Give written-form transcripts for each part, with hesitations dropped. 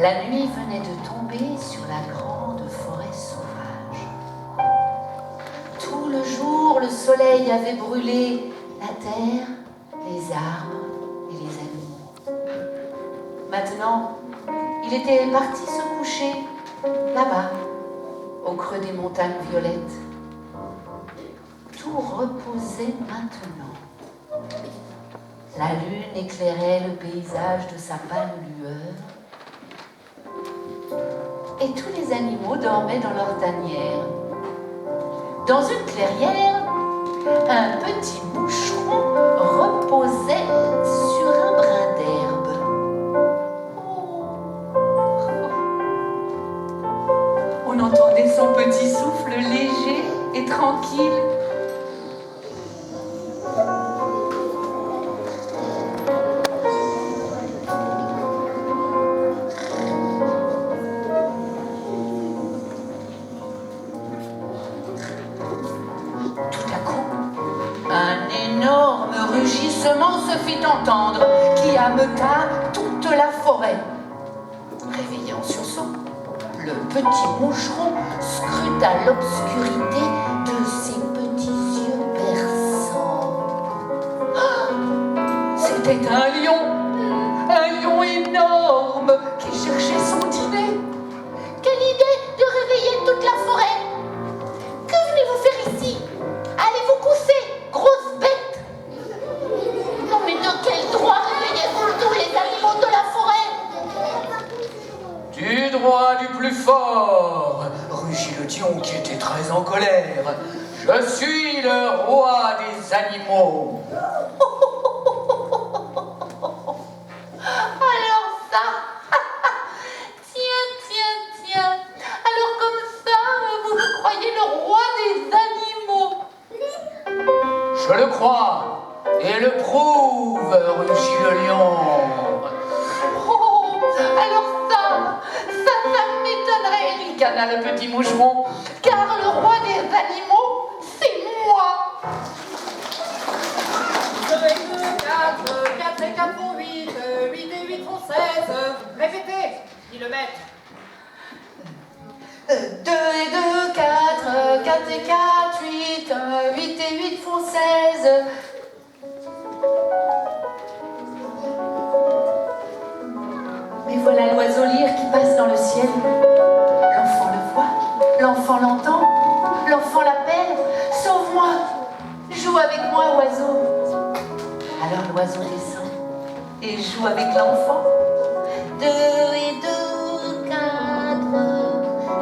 La nuit venait de tomber sur la grande forêt sauvage. Tout le jour, le soleil avait brûlé la terre, les arbres et les animaux. Maintenant, il était parti se coucher, là-bas, au creux des montagnes violettes. Tout reposait maintenant. La lune éclairait le paysage de sa pâle lueur. Et tous les animaux dormaient dans leur tanière. Dans une clairière, un petit moucheron reposait sur un brin d'herbe. On entendait son petit souffle léger et tranquille. Se fit entendre, qui ameuta toute la forêt. Réveillé en sursaut, le petit moucheron scruta l'obscurité de ses c'était un lion énorme qui cherchait son dîner. Quelle idée de réveiller toute la forêt! Que venez-vous faire ici? Allez vous coucher, grosse bête! Non mais de quel droit réveillez-vous tous les animaux de la forêt? Du droit du plus fort, rugit le lion qui était très en colère. Je suis le roi des animaux. Alors ça, tiens. Alors comme ça, vous vous croyez le roi des animaux? Je le crois et le prouve, rugit le lion. Oh, alors ça m'étonnerait, ricana le petit moucheron, car le roi des animaux, c'est moi. 2 et 2, 4, 4 et 4 font 8, 8 et 8 font 16. Répétez, dit le maître. 2 et 2, 4, 4 et 4, 8, 8 et 8 font 16. Mais voilà l'oiseau lyre qui passe dans le ciel. L'enfant le voit, l'enfant l'entend, l'enfant l'appelle. Sauve-moi, joue avec moi, oiseau. Alors l'oiseau descend et joue avec l'enfant. 2 et 2, 4.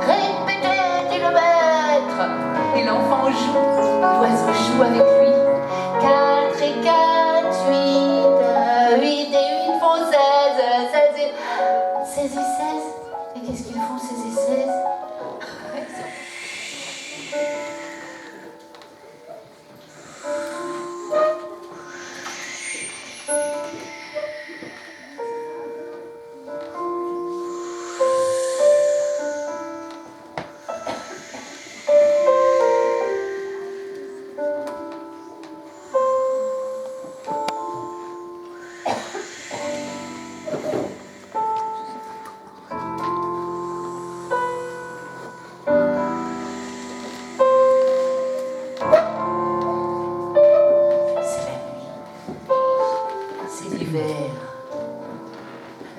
Répétez, dit le maître. Et l'enfant joue, l'oiseau joue avec lui. 4 et 4, 8, 8 et 8 font 16, 16 et 16. Et qu'est-ce qu'ils font, 16 et 16?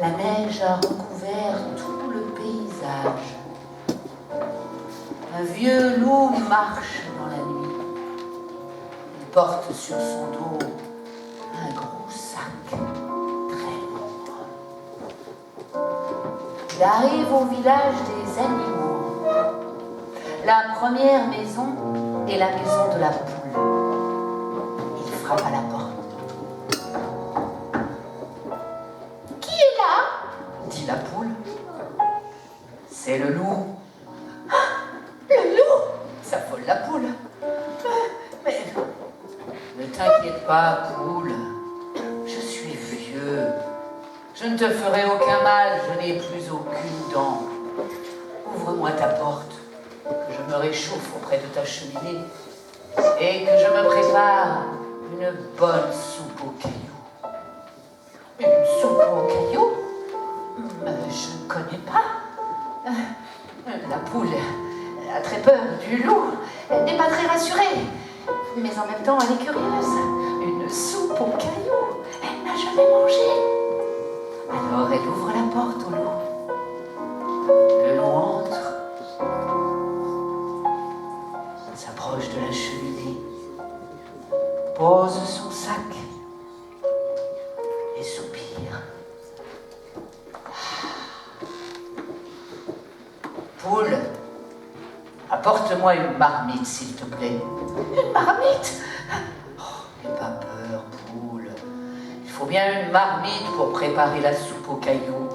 La neige a recouvert tout le paysage. Un vieux loup marche dans la nuit. Il porte sur son dos un gros sac très lourd. Il arrive au village des animaux. La première maison est la maison de la poule. Il frappe à la porte. Dit la poule. C'est le loup. Ah, le loup! S'affole la poule. Mais ne t'inquiète pas, poule. Je suis vieux. Je ne te ferai aucun mal. Je n'ai plus aucune dent. Ouvre-moi ta porte, que je me réchauffe auprès de ta cheminée et que je me prépare une bonne soupe aux cailloux. Une soupe aux cailloux? Je ne connais pas. La poule a très peur du loup. Elle n'est pas très rassurée. Mais en même temps, elle est curieuse. Une soupe aux cailloux. Elle n'a jamais mangé. Alors elle ouvre la porte au loup. Le loup entre. S'approche de la cheminée. Pose son sac. Et soupire. Poule, apporte-moi une marmite, s'il te plaît. Une marmite? Oh, n'aie pas peur, poule. Il faut bien une marmite pour préparer la soupe aux cailloux.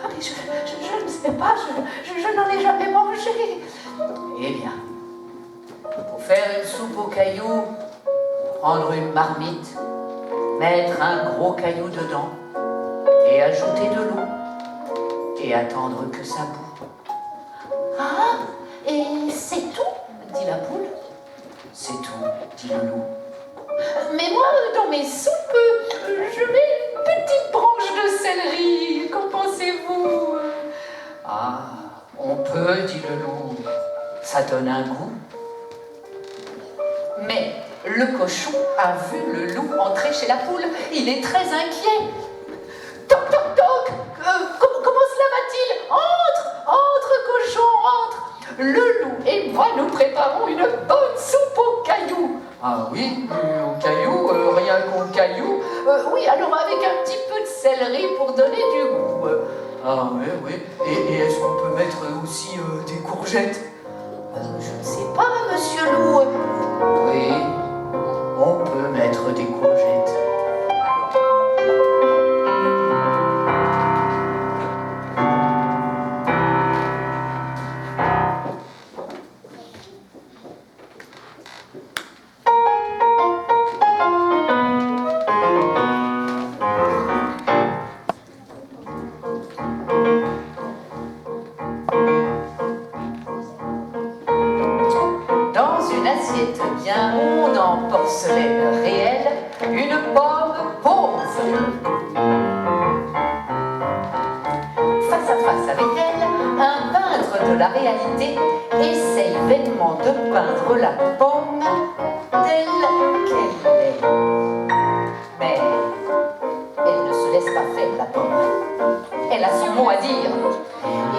Ah, mais je ne sais pas, je n'en ai jamais mangé. Eh bien, pour faire une soupe aux cailloux, prendre une marmite, mettre un gros caillou dedans et ajouter de l'eau et attendre que ça bout. Ah, et c'est tout, dit la poule. C'est tout, dit le loup. Mais moi, dans mes soupes, je mets une petite branche de céleri. Qu'en pensez-vous? Ah, on peut, dit le loup. Ça donne un goût. Mais le cochon a vu le loup entrer chez la poule. Il est très inquiet. Toc, toc, toc, comment cela va-t-il? Entre, cochon, entre. Le loup et moi, nous préparons une bonne soupe aux cailloux. Ah oui, aux cailloux, rien qu'aux cailloux. Oui, alors avec un petit peu de céleri pour donner du goût. Ah oui. Et est-ce qu'on peut mettre aussi des courgettes? Je ne sais pas, monsieur loup. Oui, on peut mettre des courgettes. Bien ronde en porcelaine réelle, une pomme pose. Face à face avec elle, un peintre de la réalité essaye vainement de peindre la pomme telle qu'elle est. Mais elle ne se laisse pas faire, la pomme. Elle a son mot à dire.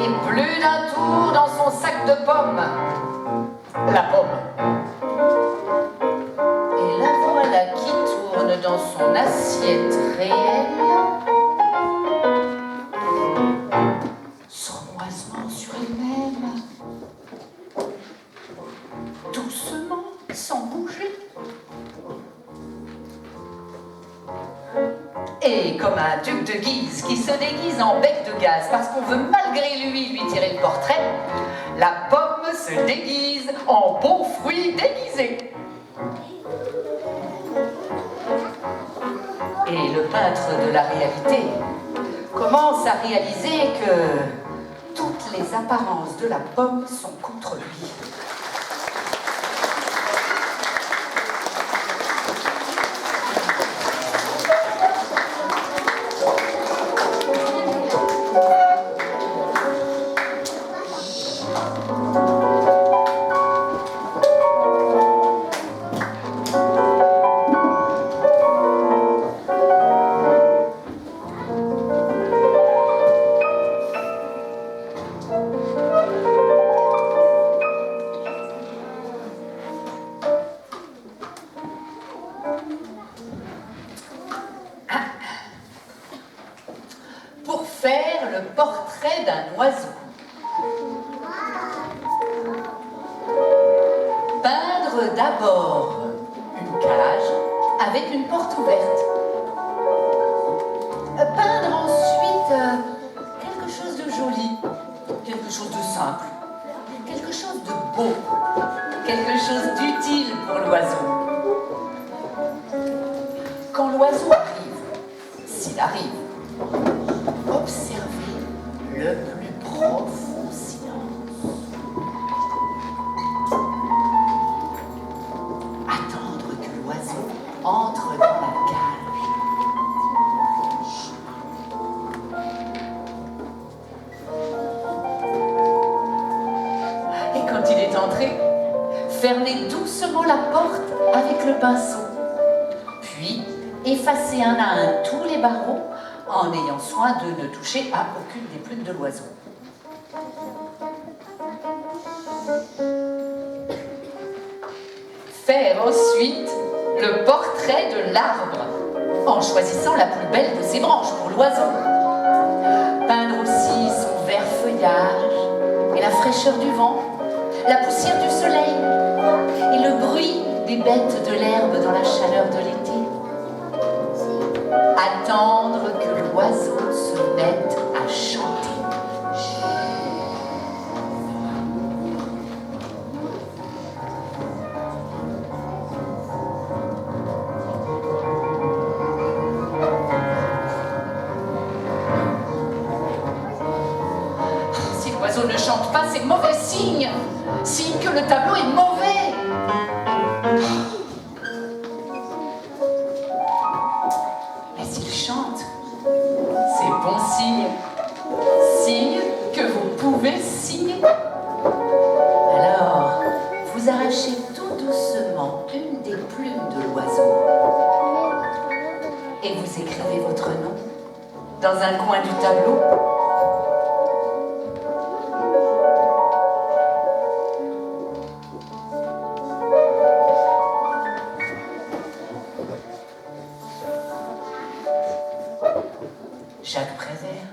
Et plus d'un tour dans son sac de pommes. La pomme. Qui tourne dans son assiette réelle, sournoisement sur elle-même, doucement, sans bouger. Et comme un duc de Guise qui se déguise en bec de gaz parce qu'on veut malgré lui tirer le portrait, la pomme se déguise en beau fruit déguisé. Et le peintre de la réalité commence à réaliser que toutes les apparences de la pomme sont contre lui. Faire le portrait d'un oiseau. Peindre d'abord une cage avec une porte ouverte. Peindre ensuite quelque chose de joli, quelque chose de simple, quelque chose de beau, quelque chose d'utile pour l'oiseau. Quand l'oiseau arrive, s'il arrive, observez le plus profond silence. Attendre que l'oiseau entre dans la cage. Et quand il est entré, fermez doucement la porte avec le pinceau. Puis, effacez un à un tous les barreaux en ayant soin de ne toucher à aucune des plumes de l'oiseau. Faire ensuite le portrait de l'arbre, en choisissant la plus belle de ses branches pour l'oiseau. Peindre aussi son vert feuillage et la fraîcheur du vent, la poussière du soleil et le bruit des bêtes de l'herbe dans la chaleur de l'été. Attendre que l'oiseau se mette à chanter. Si l'oiseau ne chante pas, c'est mauvais signe. Signe que le tableau est mauvais. Mais s'il chante, c'est bon signe. Signe que vous pouvez signer. Alors, vous arrachez tout doucement une des plumes de dans un coin du tableau. Jacques Prévert.